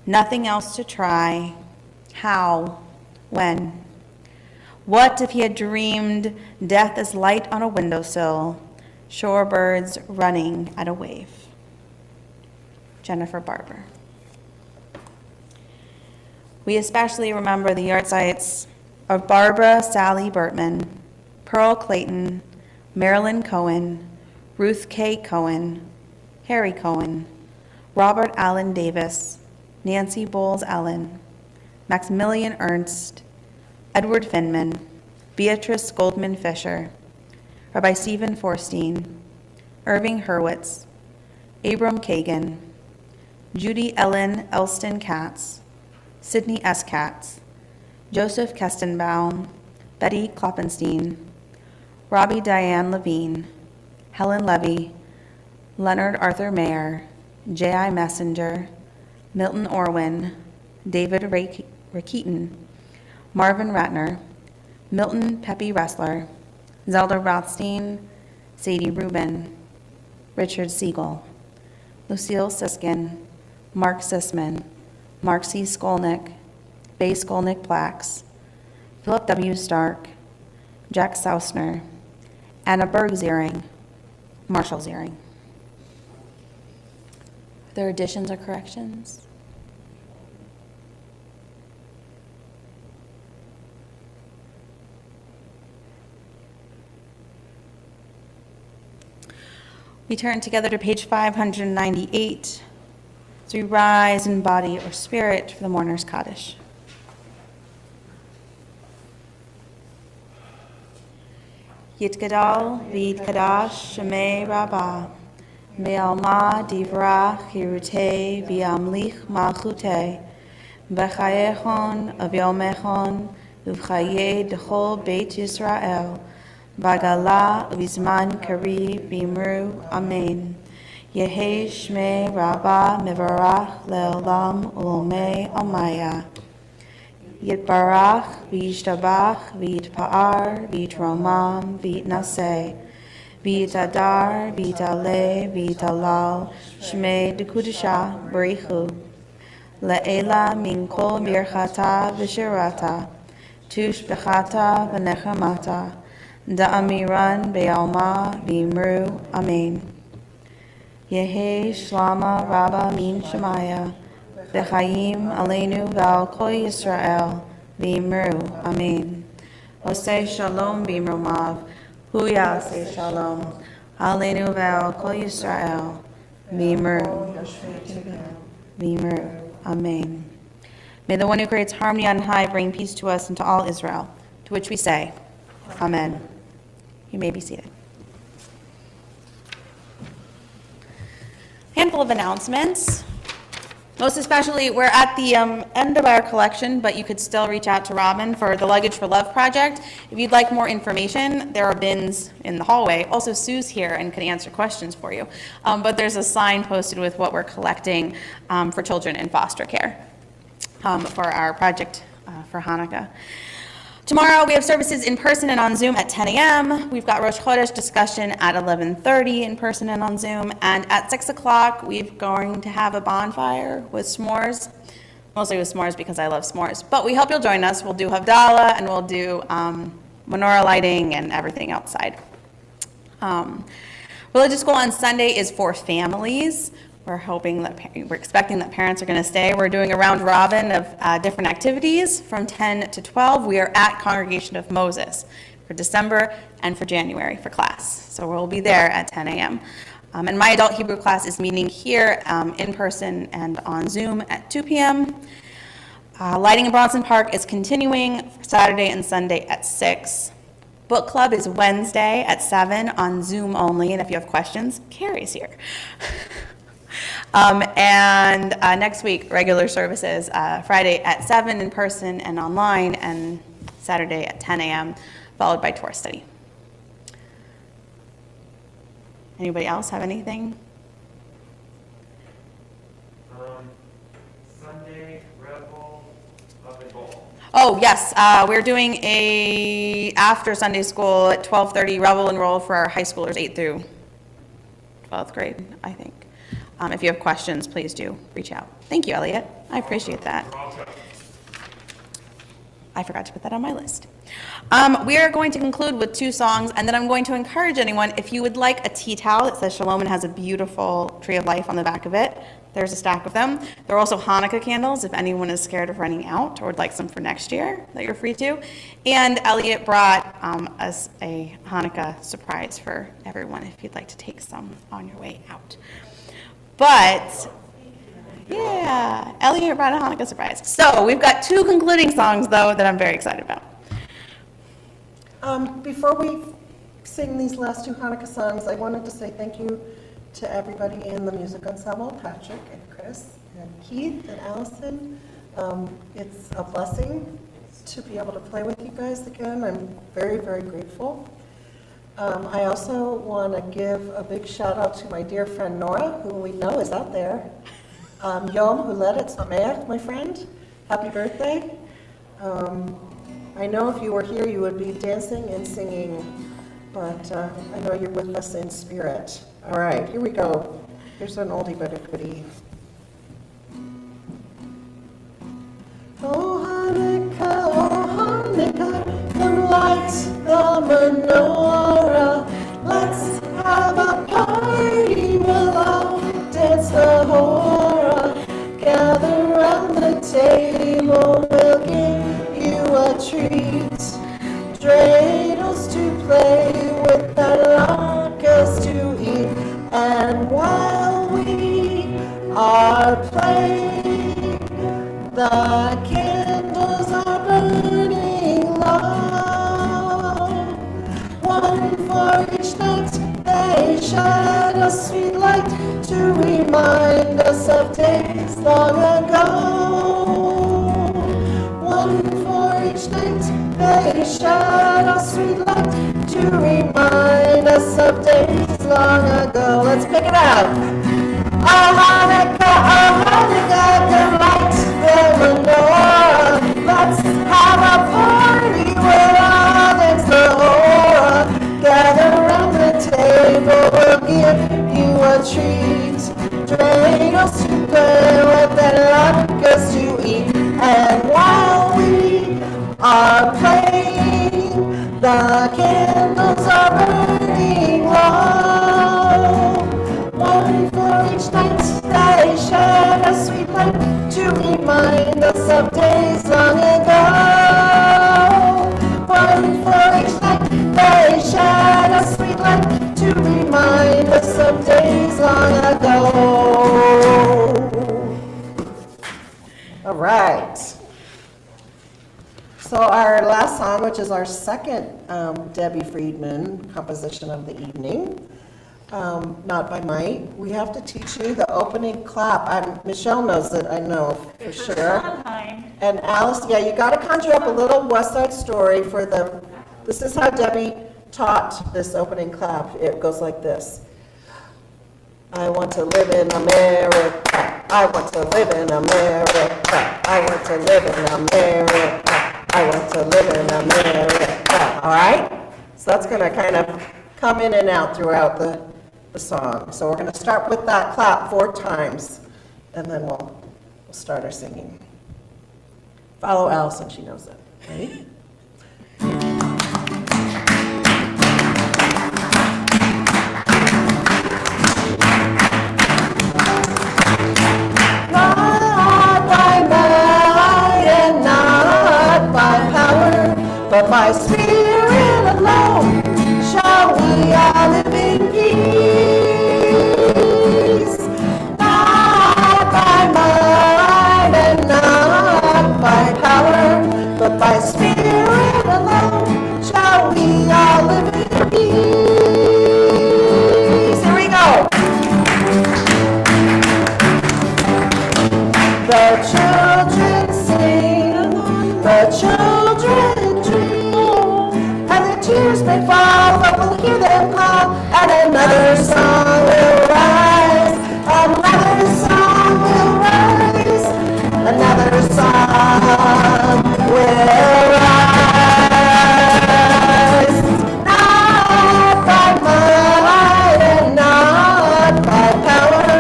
nothing else to try? How? When? What if he had dreamed death as light on a windowsill, shorebirds running at a wave? Jennifer Barber. We especially remember the yahrzeits of Barbara Sally Burtman, Pearl Clayton, Marilyn Cohen, Ruth K. Cohen, Harry Cohen, Robert Allen Davis, Nancy Bowles Ellen, Maximilian Ernst, Edward Finman, Beatrice Goldman Fisher, Rabbi Stephen Forstein, Irving Hurwitz, Abram Kagan, Judy Ellen Elston Katz, Sidney S. Katz, Joseph Kestenbaum, Betty Kloppenstein, Robbie Diane Levine, Helen Levy, Leonard Arthur Mayer, J.I. Messenger, Milton Orwin, David Rakeaton, Marvin Ratner, Milton Pepe Ressler, Zelda Rothstein, Sadie Rubin, Richard Siegel, Lucille Siskin, Mark Sisman, Mark C. Skolnick, Bay Skolnick Plax, Philip W. Stark, Jack Sausner, Anna Berg Ziering, Marshall Ziering. Are there additions or corrections? We turn together to page 598. As we rise in body or spirit for the mourner's Kaddish. Yitgadal v'yitkadash shemei Rabbah, me'alma divrach hirutei v'yamlich malchutei, b'chayechon avyomechon uv'chayei d'chol Beit Yisrael, b'gala uv'zman kari b'imru, Amen. Yehi Shmei Rabbah Mevarach Le'olam Ulomei Amaya. Yitbarach V'yishtabach V'yitpa'ar V'yitromam V'yitnaseh V'yitadar V'yitaleh V'yitalal Shmei Dekudisha Barichu Le'ela Min Kol Birchata V'shirata Tushbechata V'nechamata Da'amiran Be'alma V'imru, Amen. Yehi Shlama Rabba Min Shemaya, V'chaim Aleinu V'al Kol Yisrael, V'imru, Amen. Osei Shalom B'imromav, Hu Yaseh Shalom, Aleinu V'al Kol Yisrael, V'imru, Amen. May the one who creates harmony on high bring peace to us and to all Israel, to which we say, Amen. You may be seated. Handful of announcements. Most especially, we're at the end of our collection, but you could still reach out to Robin for the Luggage for Love project. If you'd like more information, there are bins in the hallway. Also, Sue's here and can answer questions for you. But there's a sign posted with what we're collecting for children in foster care for our project for Hanukkah. Tomorrow, we have services in person and on Zoom at 10 a.m. We've got Rosh Chodesh discussion at 11:30 in person and on Zoom. And at 6 o'clock, we're going to have a bonfire with s'mores, mostly with s'mores because I love s'mores. But we hope you'll join us. We'll do Havdalah and we'll do menorah lighting and everything outside. Religious school on Sunday is for families. We're expecting that parents are going to stay. We're doing a round robin of different activities from 10 to 12. We are at Congregation of Moses for December and for January for class. So we'll be there at 10 a.m. And my adult Hebrew class is meeting here in person and on Zoom at 2 p.m. Lighting in Bronson Park is continuing Saturday and Sunday at 6. Book club is Wednesday at 7 on Zoom only. And if you have questions, Carrie's here. And next week, regular services, Friday at 7 in person and online, and Saturday at 10 a.m., followed by tour study. Anybody else have anything? Sunday, Revel, Love and Bowl. Oh, yes, we're doing a after Sunday school at 12:30 Revel and Roll for our high schoolers 8th through 12th grade, I think. If you have questions, please do reach out. Thank you, Elliot. I appreciate that. I forgot to put that on my list. We are going to conclude with 2 songs, and then I'm going to encourage anyone, if you would like a tea towel that says Shalom and has a beautiful tree of life on the back of it, there's a stack of them. There are also Hanukkah candles if anyone is scared of running out or would like some for next year that you're free to. And Elliot brought us a Hanukkah surprise for everyone if you'd like to take some on your way out. But yeah, Elliot brought a Hanukkah surprise. So we've got 2 concluding songs, though, that I'm very excited about. Before we sing these last 2 Hanukkah songs, I wanted to say thank you to everybody in the music ensemble, Patrick and Chris and Keith and Allison. It's a blessing to be able to play with you guys again. I'm very, very grateful. I also want to give a big shout out to my dear friend Nora, who we know is out there. Yom Huledet Sameach, my friend. Happy birthday. I know if you were here, you would be dancing and singing, but I know you're with us in spirit. All right, here we go. Here's an oldie but a goodie. Oh Hanukkah, the light, the menorah. Let's have a party, we'll all dance the hora. Gather round the table, we'll give you a treat. Dreidels to play with and latkes to eat. And while we are playing, the candles are burning low. One for each night, they shed a sweet light to remind us of days long ago. One for each night, they shed a sweet light to remind us of days long ago. Let's pick it out. Oh Hanukkah, the light, the menorah. Let's have a party, we'll all dance the hora. Gather around the table, we'll give you a treat. Dreidels to play with and latkes to eat. And while we are playing, the candles are burning low. One for each night, they shed a sweet light to remind us of days long ago. One for each night, they shed a sweet light to remind us of days long ago. All right. So our last song, which is our second Debbie Friedman composition of the evening, Not by Might, we have to teach you the opening clap. Michelle knows it, I know for sure. And Alice, yeah, you got to conjure up a little West Side Story for the, this is how Debbie taught this opening clap. It goes like this. I want to live in America. I want to live in America. I want to live in America. I want to live in America. All right? So that's going to kind of come in and out throughout the song. So we're going to start with that clap 4 times, and then we'll start our singing. Follow Allison, she knows it. Ready? But by Spirit alone shall we all live in peace. Not by might and not by power, but by Spirit alone shall we all live in peace. Here we go. may fall, but we'll hear them call, and another song will rise. Another song will rise. Another song will rise. Not by might and not by power,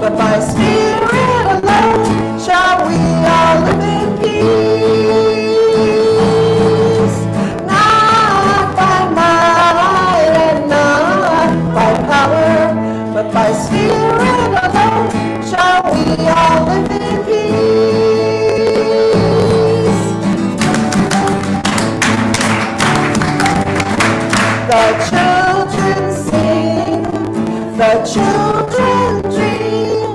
but by Spirit alone shall we all live in peace. Not by might and not by power, but by Spirit alone shall we all live in peace. The children sing, the children dream,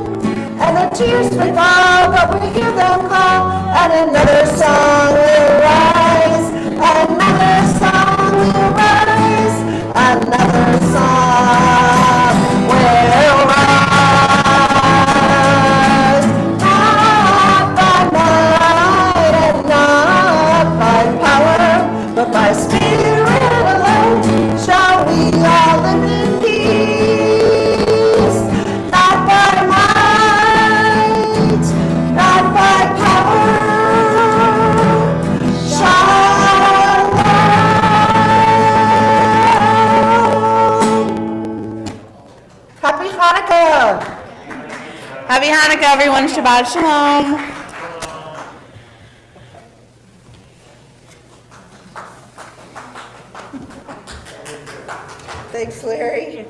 and the tears may fall, but we hear them call, and another song will rise, another song will rise, another song will rise. Not by might and not by power, but by Spirit alone shall we all live in peace. Not by might, not by power, shalom. Happy Hanukkah. Happy Hanukkah, everyone. Shabbat Shalom. Thanks, Larry.